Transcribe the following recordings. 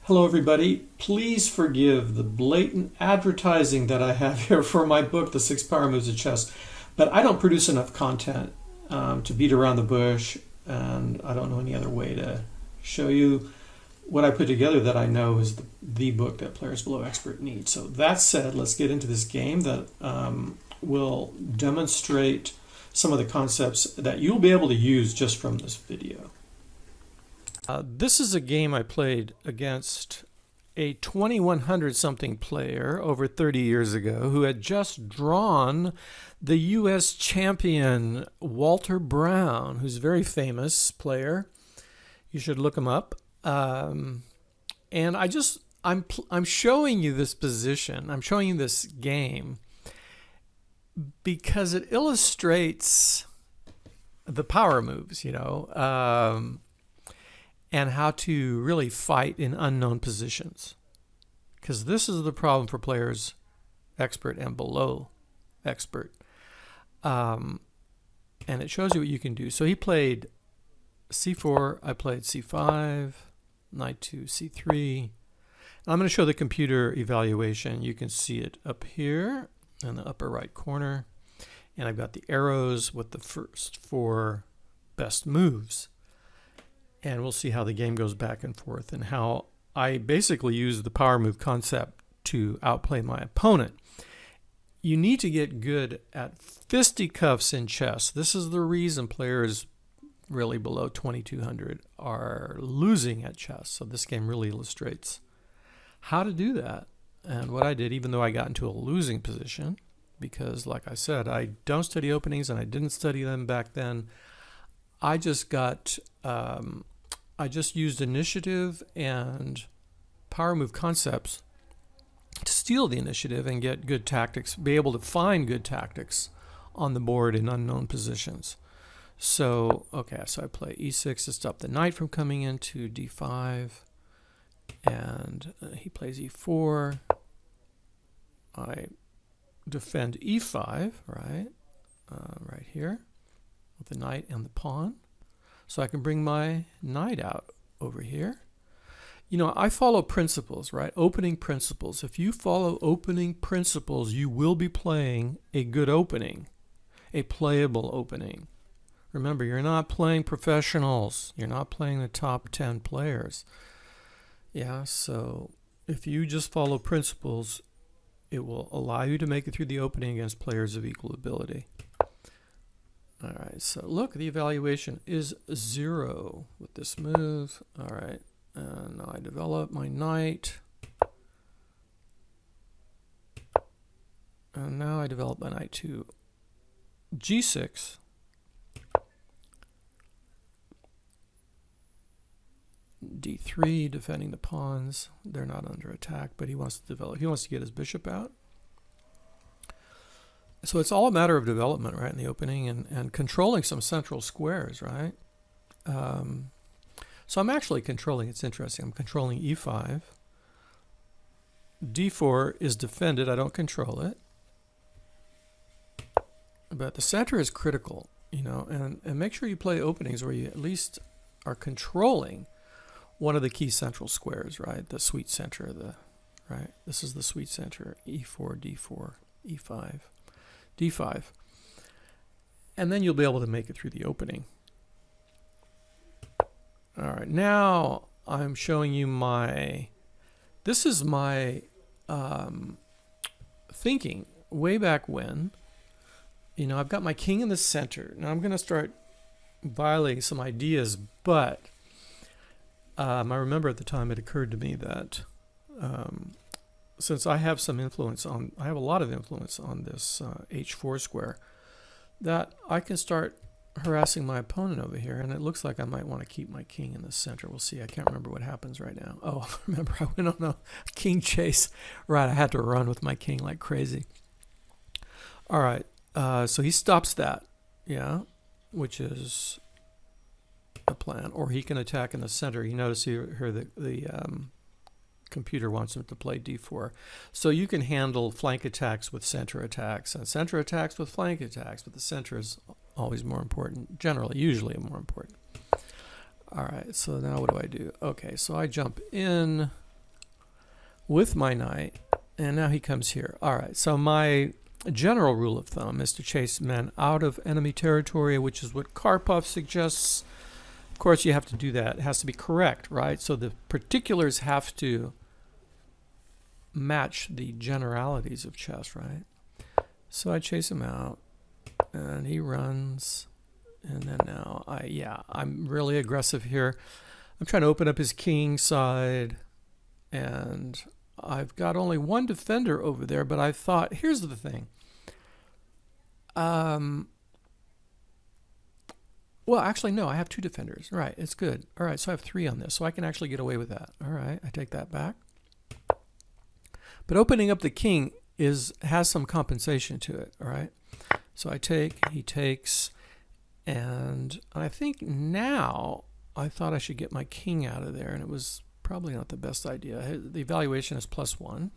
Hello, everybody. Please forgive the blatant advertising that I have here for my book, The Six Power Moves of Chess. But I don't produce enough content to beat around the bush, and I don't know any other way to show you what I put together that I know is the book that Players Below Expert need. So that said, let's get into this game that will demonstrate some of the concepts that you'll be able to use just from this video. This is a game I played against a 2100 something player over 30 years ago who had just drawn the US champion Walter Brown, who's a very famous player. You should look him up. And I'm showing you this position. I'm showing you this game because it illustrates the power moves, and how to really fight in unknown positions. Because this is the problem for players expert and below expert. And it shows you what you can do. So he played c4, I played c5, knight to c3. I'm going to show the computer evaluation. You can see it up here in the upper right corner. And I've got the arrows with the first four best moves. And we'll see how the game goes back and forth and how I basically use the power move concept to outplay my opponent. You need to get good at fisticuffs in chess. This is the reason players really below 2200 are losing at chess. So this game really illustrates how to do that. And what I did, even though I got into a losing position, because like I said, I don't study openings and I didn't study them back then, I just used initiative and power move concepts to steal the initiative and get good tactics, be able to find good tactics on the board in unknown positions. So, okay, so I play e6 to stop the knight from coming into d5, and he plays e4. I defend e5, right here, with the knight and the pawn. So I can bring my knight out over here. I follow principles, right? Opening principles. If you follow opening principles, you will be playing a good opening, a playable opening. Remember, you're not playing professionals. You're not playing the top 10 players. Yeah, so if you just follow principles, it will allow you to make it through the opening against players of equal ability. All right, so look, the evaluation is 0 with this move. All right, and now I develop my knight. And now I develop my knight to g6. d3, defending the pawns. They're not under attack, but he wants to develop. He wants to get his bishop out. So it's all a matter of development, right, in the opening and controlling some central squares, right? So I'm actually controlling, it's interesting, I'm controlling e5. d4 is defended, I don't control it. But the center is critical, and make sure you play openings where you at least are controlling one of the key central squares, right? The sweet center, right? This is the sweet center, e4, d4, e5. d5, and then you'll be able to make it through the opening. All right, now I'm showing you this is my thinking way back when. I've got my king in the center. Now I'm going to start violating some ideas, but I remember at the time it occurred to me that since I have I have a lot of influence on this h4 square, that I can start harassing my opponent over here, and it looks like I might want to keep my king in the center. We'll see. I can't remember what happens right now. Oh, remember I went on a king chase. Right, I had to run with my king like crazy. All right, so he stops that, yeah, which is a plan. Or he can attack in the center. You notice here the computer wants him to play d4. So you can handle flank attacks with center attacks and center attacks with flank attacks, but the center is always more important, usually more important. All right, so now what do I do? Okay, so I jump in with my knight, and now he comes here. All right, so my general rule of thumb is to chase men out of enemy territory, which is what Karpov suggests. Of course, you have to do that. It has to be correct, right? So the particulars have to match the generalities of chess, right? So I chase him out, and he runs, and then now I'm really aggressive here. I'm trying to open up his king side, and I've got only one defender over there, but I thought, here's the thing. Well, actually, no, I have two defenders. Right, it's good. All right, so I have three on this, so I can actually get away with that. All right, I take that back. But opening up the king has some compensation to it, all right? So I take, he takes, and I think now I thought I should get my king out of there, and it was probably not the best idea. The evaluation is +1. I'm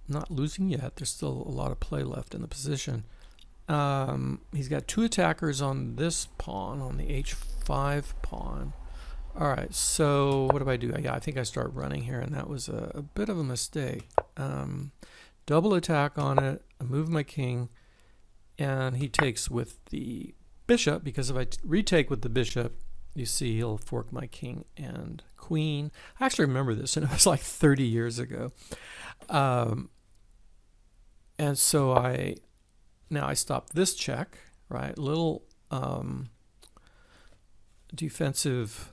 not losing yet. There's still a lot of play left in the position. He's got two attackers on this pawn, on the h5 pawn. All right, so what do? Yeah, I think I start running here, and that was a bit of a mistake. Double attack on it, I move my king, and he takes with the bishop, because if I retake with the bishop, you see he'll fork my king and queen. I actually remember this, and it was like 30 years ago. And so I stop this check, right? Little defensive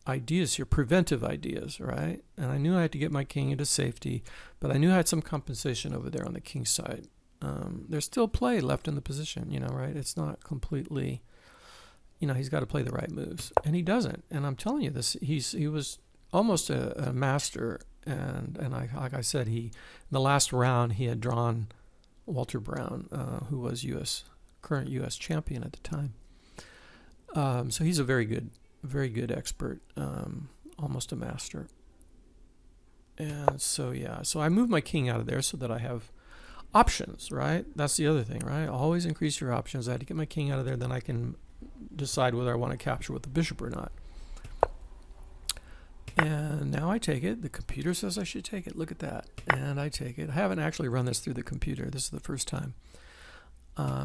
ideas here, preventive ideas, right? And I knew I had to get my king into safety, but I knew I had some compensation over there on the king side. There's still play left in the position, right? It's not completely, he's got to play the right moves, and he doesn't. And I'm telling you this, he was almost a master, and like I said, in the last round he had drawn Walter Brown, who was current U.S. champion at the time. So he's a very good expert, almost a master. And so so I move my king out of there so that I have options, right? That's the other thing, right? Always increase your options. I had to get my king out of there, then I can decide whether I want to capture with the bishop or not. And now I take it. The computer says I should take it. Look at that. And I take it. I haven't actually run this through the computer. This is the first time.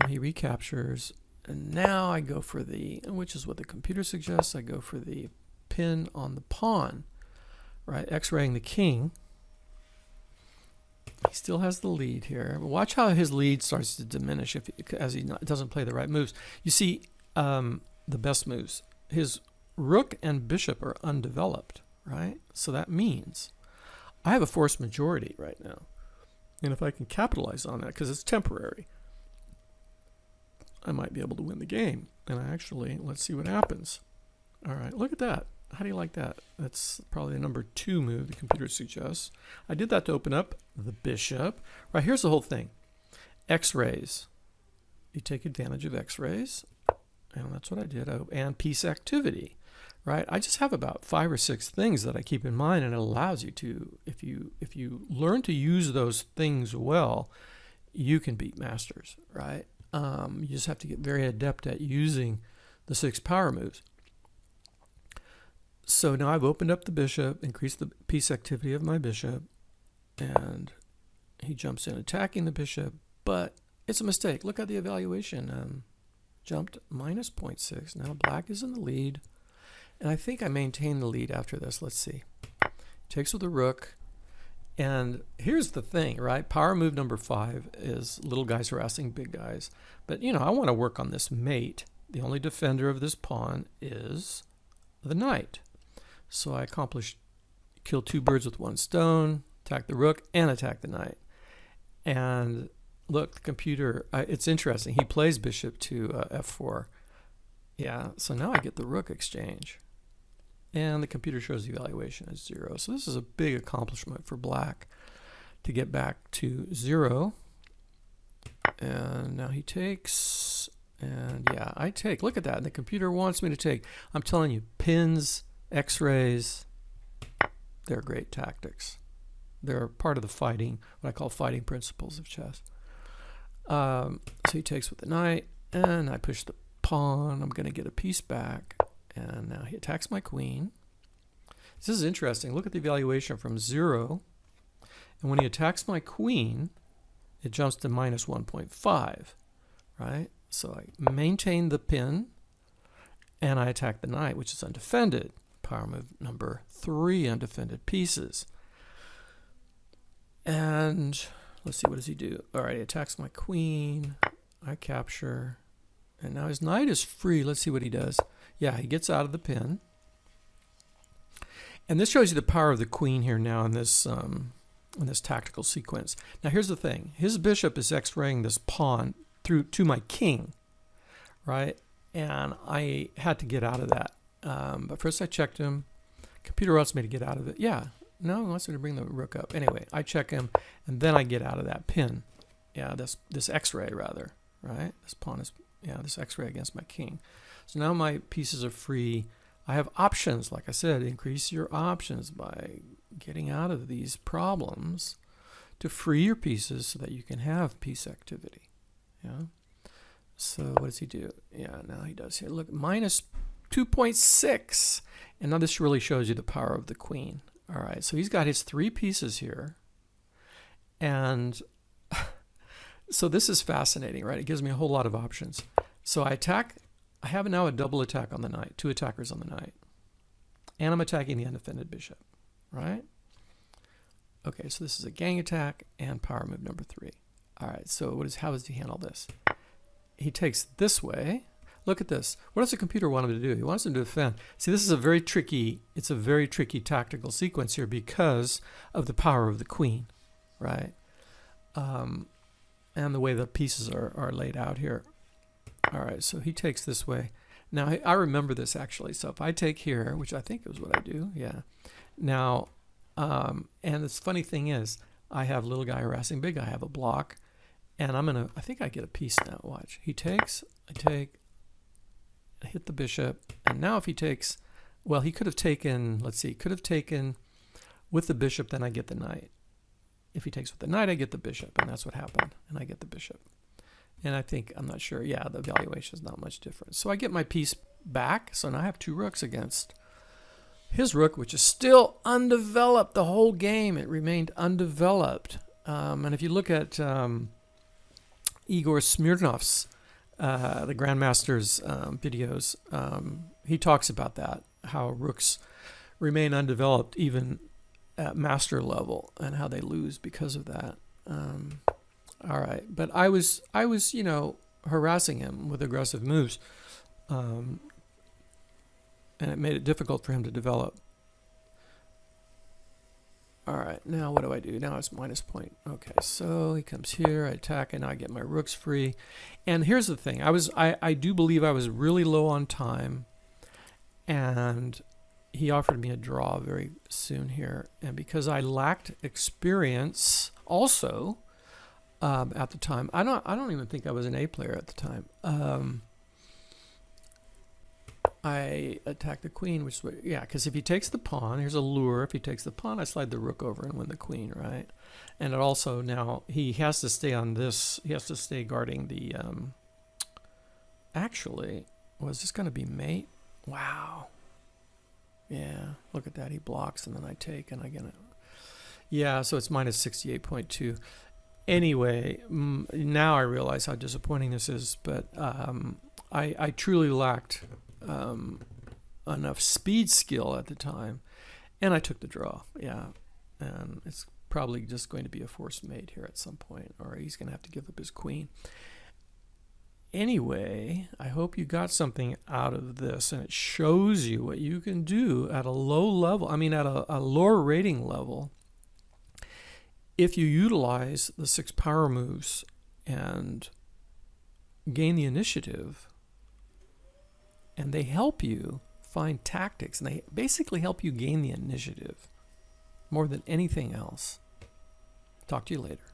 He recaptures. And now I go for which is what the computer suggests, I go for the pin on the pawn, right? X-raying the king. He still has the lead here. But watch how his lead starts to diminish as he doesn't play the right moves. You see the best moves. His rook and bishop are undeveloped, right? So that means I have a forced majority right now. And if I can capitalize on that, because it's temporary, I might be able to win the game. And let's see what happens. All right, look at that. How do you like that? That's probably a number 2 move the computer suggests. I did that to open up the bishop. Right, here's the whole thing. X-rays. You take advantage of X-rays. And that's what I did. And piece activity. Right? I just have about 5 or 6 things that I keep in mind, and it allows you to, if you learn to use those things well, you can beat masters, right? You just have to get very adept at using the 6 power moves. So now I've opened up the bishop, increased the piece activity of my bishop, and he jumps in attacking the bishop, but it's a mistake. Look at the evaluation. Jumped minus 0.6. Now black is in the lead, and I think I maintain the lead after this. Let's see. Takes with the rook. And here's the thing, right? Power move number 5 is little guys harassing big guys. But, I want to work on this mate. The only defender of this pawn is the knight. So I kill 2 birds with 1 stone, attack the rook, and attack the knight. And look, the computer, it's interesting. He plays bishop to f4. Yeah, so now I get the rook exchange. And the computer shows the evaluation as 0. So this is a big accomplishment for black to get back to 0. And now he takes, and yeah, I take. Look at that. And the computer wants me to take. I'm telling you, pins, X-rays, they're great tactics. They're part of the fighting, what I call fighting principles of chess. So he takes with the knight, and I push the pawn. I'm going to get a piece back. And now he attacks my queen. This is interesting. Look at the evaluation from 0. And when he attacks my queen, it jumps to minus 1.5, right? So I maintain the pin, and I attack the knight, which is undefended. Power move number 3, undefended pieces. And let's see, what does he do? All right, he attacks my queen. I capture. And now his knight is free. Let's see what he does. Yeah, he gets out of the pin. And this shows you the power of the queen here now in this tactical sequence. Now here's the thing. His bishop is x-raying this pawn through to my king, right? And I had to get out of that. But first I checked him. Computer wants me to get out of it. Yeah, no, he wants me to bring the rook up. Anyway, I check him, and then I get out of that pin. Yeah, this x-ray rather, right? This pawn is, yeah, this x-ray against my king. So now my pieces are free. I have options, like I said, increase your options by getting out of these problems to free your pieces so that you can have piece activity. Yeah. So what does he do? Yeah, now he does here. Look, minus 2.6. And now this really shows you the power of the queen. All right, so he's got his 3 pieces here. And so this is fascinating, right? It gives me a whole lot of options. So I attack. I have now a double attack on the knight, 2 attackers on the knight. And I'm attacking the undefended bishop, right? Okay, so this is a gang attack and power move number 3. All right, so how does he handle this? He takes this way. Look at this. What does the computer want him to do? He wants him to defend. See, this is a very tricky tactical sequence here because of the power of the queen, right? And the way the pieces are laid out here. All right, so he takes this way. Now, I remember this actually. So if I take here, which I think is what I do, yeah. Now, and this funny thing is, I have little guy harassing big guy. I have a block, and I think I get a piece now. Watch. He takes, I take, I hit the bishop, and now if he takes, well, he could have taken, let's see, could have taken with the bishop, then I get the knight. If he takes with the knight, I get the bishop, and that's what happened, and I get the bishop. And I think, I'm not sure, yeah, the valuation is not much different. So I get my piece back, so now I have 2 rooks against his rook, which is still undeveloped the whole game. It remained undeveloped. And if you look at Igor Smirnov's, the Grandmaster's videos, he talks about that, how rooks remain undeveloped even at master level and how they lose because of that. All right, but I was, you know, harassing him with aggressive moves, and it made it difficult for him to develop. All right, now what do I do? Now it's minus point. Okay, so he comes here, I attack, and now I get my rooks free. And here's the thing: I do believe I was really low on time, and he offered me a draw very soon here, and because I lacked experience, also. At the time, I don't even think I was an A player at the time. I attack the queen, which yeah, because if he takes the pawn, here's a lure. If he takes the pawn, I slide the rook over and win the queen, right? And it also now he has to stay on this. He has to stay guarding the. Actually, was this going to be mate? Wow. Yeah, look at that. He blocks, and then I take, and I get it. Yeah, so it's minus 68.2. Anyway, now I realize how disappointing this is, but I truly lacked enough speed skill at the time, and I took the draw, yeah, and it's probably just going to be a forced mate here at some point, or he's going to have to give up his queen. Anyway, I hope you got something out of this, and it shows you what you can do at a low level, I mean at a lower rating level, if you utilize the 6 power moves and gain the initiative, and they help you find tactics, and they basically help you gain the initiative more than anything else. Talk to you later.